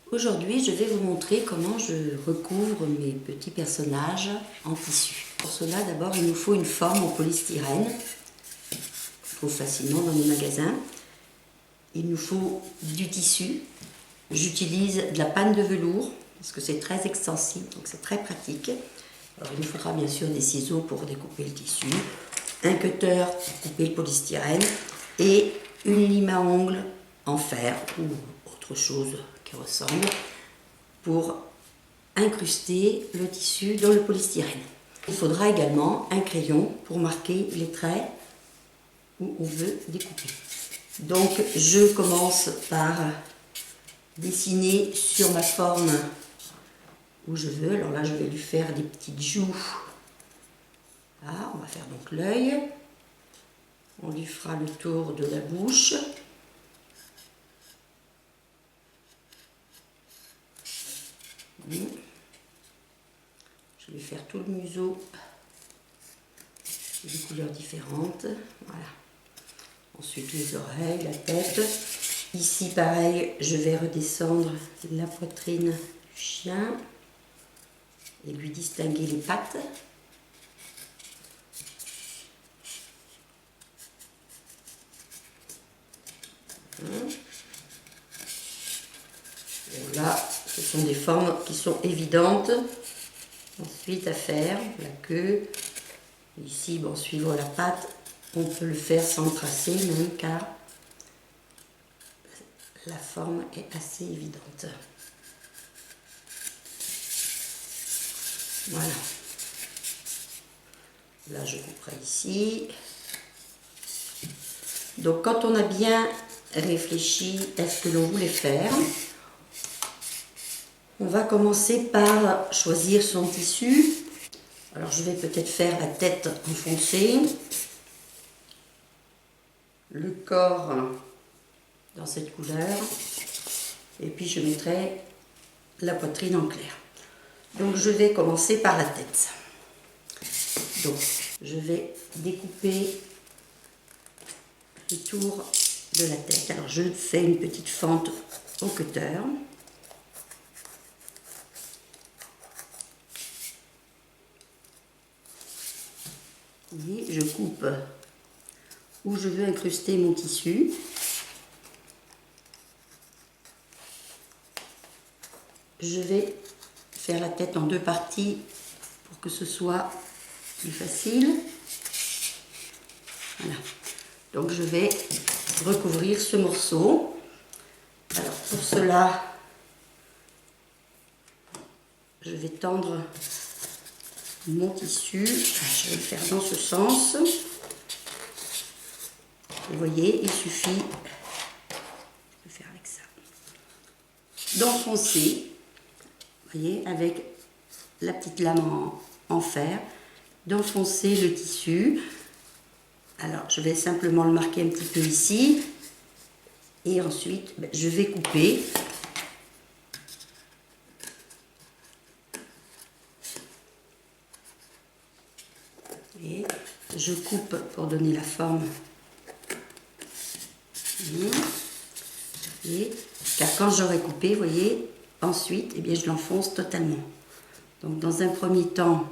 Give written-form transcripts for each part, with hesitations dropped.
Aujourd'hui, je vais vous montrer comment je recouvre mes petits personnages en tissu. Pour cela, d'abord, il nous faut une forme en polystyrène, qu'on trouve facilement dans les magasins. Il nous faut du tissu. J'utilise de la panne de velours, parce que c'est très extensible, donc c'est très pratique. Alors, il nous faudra bien sûr des ciseaux pour découper le tissu, un cutter pour couper le polystyrène, et une lime à ongles en fer, ou autre chose qui ressemble, pour incruster le tissu dans le polystyrène. Il faudra également un crayon pour marquer les traits où on veut découper. Donc je commence par dessiner sur ma forme où je veux. Alors là je vais lui faire des petites joues. Là, on va faire donc l'œil. On lui fera le tour de la bouche. Je vais faire tout le museau des couleurs différentes. Voilà. Ensuite les oreilles, la tête. Ici pareil, je vais redescendre la poitrine du chien et lui distinguer les pattes. Là, ce sont des formes qui sont évidentes. Ensuite à faire, la queue. Ici, bon, suivant la patte, on peut le faire sans tracer même car la forme est assez évidente. Voilà. Là, je couperai ici. Donc, quand on a bien réfléchi à ce que l'on voulait faire, on va commencer par choisir son tissu. Alors, je vais peut-être faire la tête enfoncée, le corps dans cette couleur, et puis je mettrai la poitrine en clair. Donc, je vais commencer par la tête. Donc, je vais découper le tour de la tête. Alors, je fais une petite fente au cutter. Et je coupe où je veux incruster mon tissu. Je vais faire la tête en deux parties pour que ce soit plus facile. Voilà. Donc je vais recouvrir ce morceau. Alors pour cela, je vais tendre mon tissu. Je vais le faire dans ce sens. Vous voyez, il suffit, je vais faire avec ça, d'enfoncer, vous voyez, avec la petite lame en fer, d'enfoncer le tissu. Alors, je vais simplement le marquer un petit peu ici. Et ensuite, je vais couper. Et je coupe pour donner la forme. Et, car quand j'aurai coupé, vous voyez, ensuite, eh bien, je l'enfonce totalement. Donc, dans un premier temps,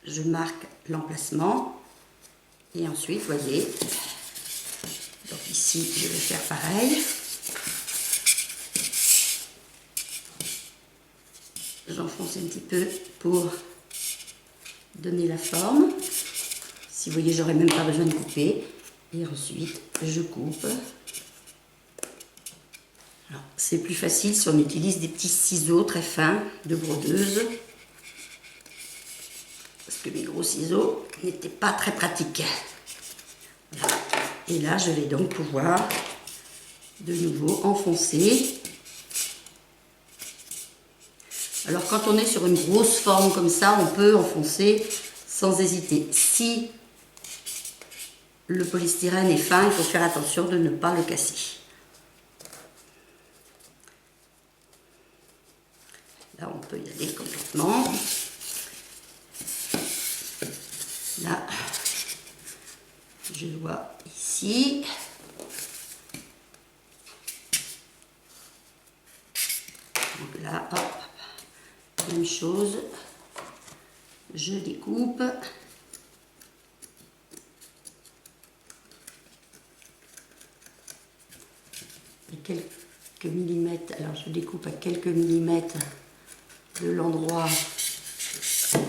je marque l'emplacement. Et ensuite, vous voyez, donc ici, je vais faire pareil. J'enfonce un petit peu pour donner la forme. Si vous voyez, j'aurais même pas besoin de couper. Et ensuite, je coupe. Alors, c'est plus facile si on utilise des petits ciseaux très fins de brodeuse. Parce que mes gros ciseaux n'étaient pas très pratiques. Voilà. Et là, je vais donc pouvoir de nouveau enfoncer. Alors, quand on est sur une grosse forme comme ça, on peut enfoncer sans hésiter. Si le polystyrène est fin, il faut faire attention de ne pas le casser. Là, on peut y aller complètement. Là, je vois ici. chose, je découpe. Et quelques millimètres, alors je découpe à quelques millimètres de l'endroit, je n'ai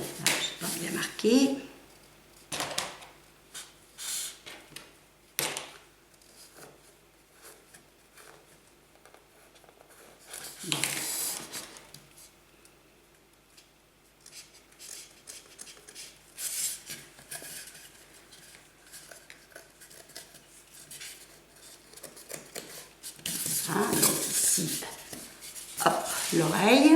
pas bien marqué. Donc ici, hop, l'oreille.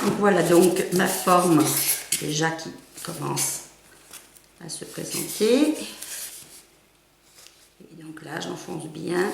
Donc voilà donc ma forme déjà qui commence à se présenter. Et donc là, j'enfonce bien.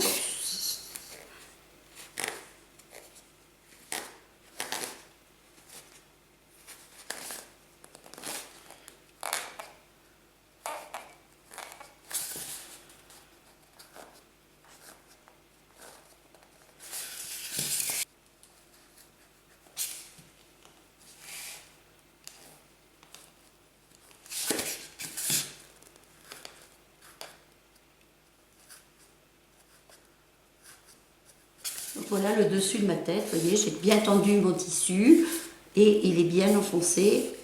Donc voilà le dessus de ma tête, vous voyez, j'ai bien tendu mon tissu et il est bien enfoncé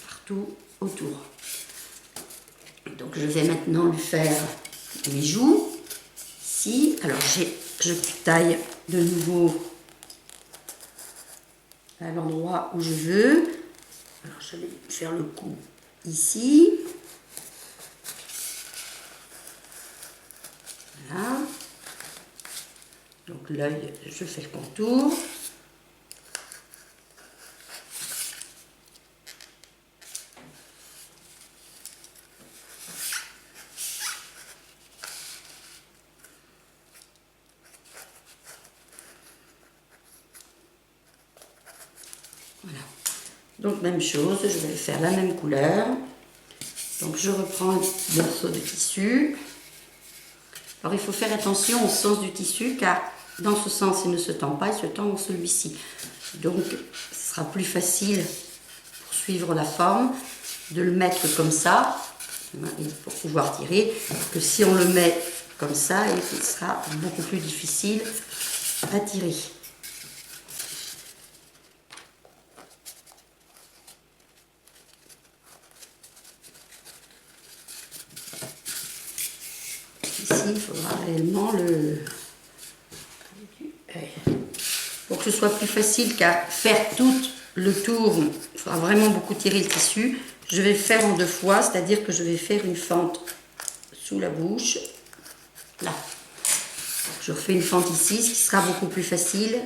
partout autour. Donc je vais maintenant lui faire les joues. Ici, alors je taille de nouveau à l'endroit où je veux. Alors je vais faire le coup ici. Voilà. Donc l'œil, je fais le contour. Voilà. Donc même chose, je vais faire la même couleur. Donc je reprends un morceau de tissu. Alors il faut faire attention au sens du tissu car dans ce sens il ne se tend pas, il se tend dans celui-ci. Donc ce sera plus facile pour suivre la forme de le mettre comme ça pour pouvoir tirer que si on le met comme ça, il sera beaucoup plus difficile à tirer. Ici, il faudra réellement pour que ce soit plus facile qu'à faire tout le tour, il faudra vraiment beaucoup tirer le tissu. Je vais le faire en 2 fois, c'est-à-dire que je vais faire une fente sous la bouche, là. Je refais une fente ici, ce qui sera beaucoup plus facile.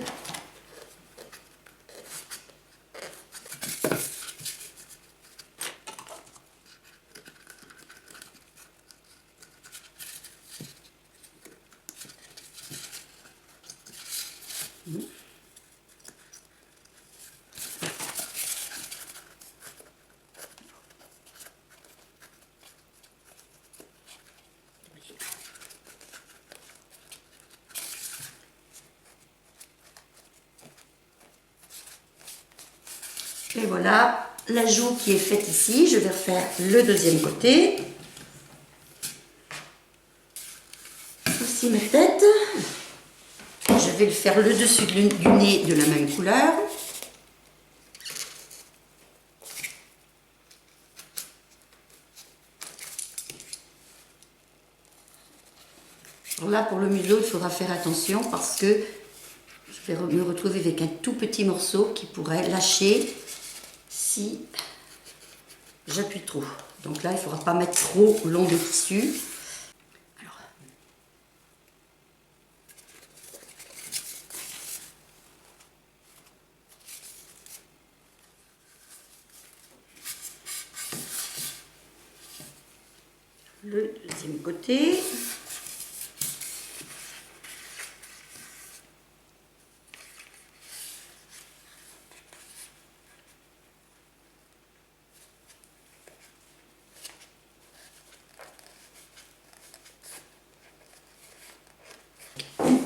Et voilà la joue qui est faite ici. Je vais refaire le deuxième côté. Voici ma tête. Je vais le faire le dessus du nez de la même couleur. Alors là, pour le museau, il faudra faire attention parce que je vais me retrouver avec un tout petit morceau qui pourrait lâcher si j'appuie trop. Donc là, il ne faudra pas mettre trop long de tissu. Alors, le deuxième côté.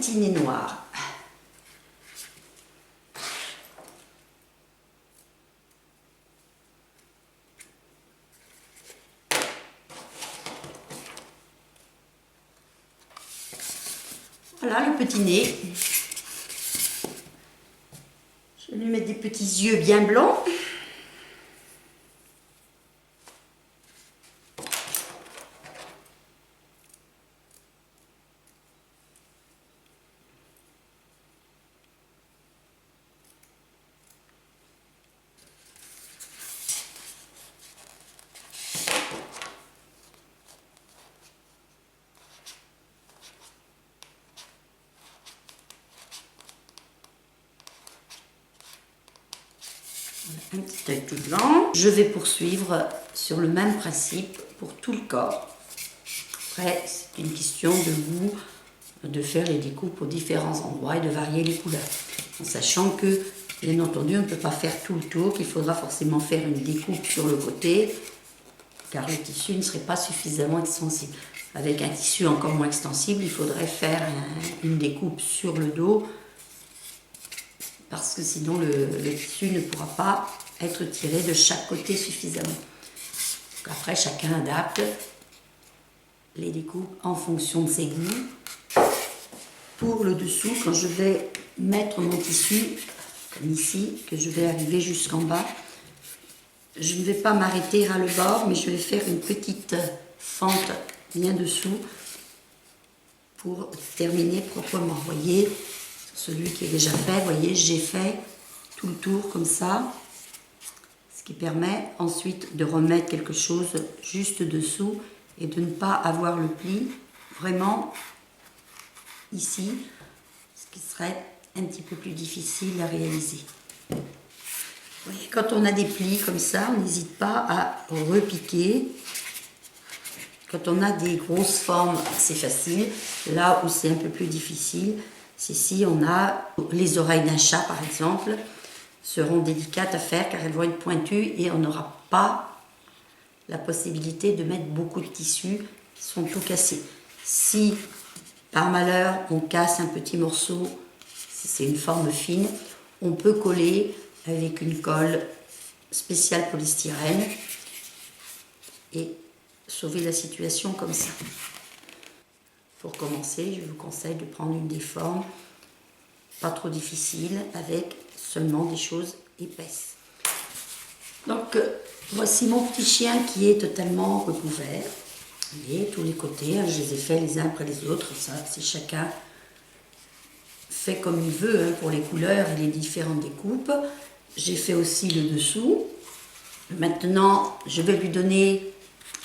petit nez noir. Voilà le petit nez. Je vais lui mettre des petits yeux bien blancs. Un petit œil tout blanc. Je vais poursuivre sur le même principe pour tout le corps. Après, c'est une question de goût, de faire les découpes aux différents endroits et de varier les couleurs. En sachant que, bien entendu, on ne peut pas faire tout le tour, qu'il faudra forcément faire une découpe sur le côté, car le tissu ne serait pas suffisamment extensible. Avec un tissu encore moins extensible, il faudrait faire une découpe sur le dos, parce que sinon le tissu ne pourra pas être tiré de chaque côté suffisamment. Donc après, chacun adapte les découpes en fonction de ses goûts. Pour le dessous, quand je vais mettre mon tissu, comme ici, que je vais arriver jusqu'en bas, je ne vais pas m'arrêter à le bord, mais je vais faire une petite fente bien dessous pour terminer proprement. Vous voyez, celui qui est déjà fait, vous voyez, j'ai fait tout le tour comme ça, ce qui permet ensuite de remettre quelque chose juste dessous et de ne pas avoir le pli vraiment ici, ce qui serait un petit peu plus difficile à réaliser. Vous voyez, quand on a des plis comme ça, on n'hésite pas à repiquer. Quand on a des grosses formes, c'est facile. Là où c'est un peu plus difficile, c'est si on a les oreilles d'un chat, par exemple, seront délicates à faire car elles vont être pointues et on n'aura pas la possibilité de mettre beaucoup de tissus qui sont tout cassés. Si, par malheur, on casse un petit morceau, si c'est une forme fine, on peut coller avec une colle spéciale polystyrène et sauver la situation comme ça. Pour commencer, je vous conseille de prendre une des formes pas trop difficiles avec seulement des choses épaisses. Donc voici mon petit chien qui est totalement recouvert. Vous voyez, tous les côtés, je les ai faits les uns après les autres. Ça, c'est chacun fait comme il veut pour les couleurs et les différentes découpes. J'ai fait aussi le dessous. Maintenant, je vais lui donner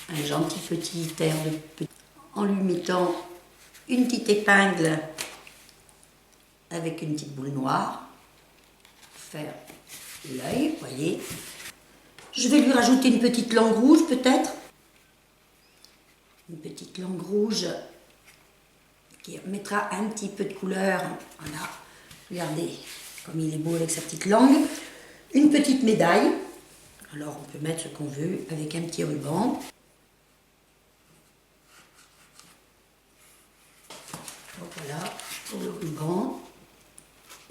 un gentil petit air de petit, en lui mettant une petite épingle avec une petite boule noire pour faire l'œil, vous voyez. Je vais lui rajouter une petite langue rouge peut-être. Une petite langue rouge qui mettra un petit peu de couleur. Voilà, regardez comme il est beau avec sa petite langue. Une petite médaille. Alors on peut mettre ce qu'on veut avec un petit ruban. Donc voilà, pour le ruban,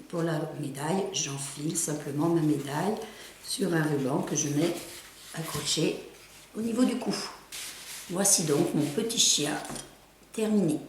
pour la médaille, j'enfile simplement ma médaille sur un ruban que je mets accroché au niveau du cou. Voici donc mon petit chien terminé.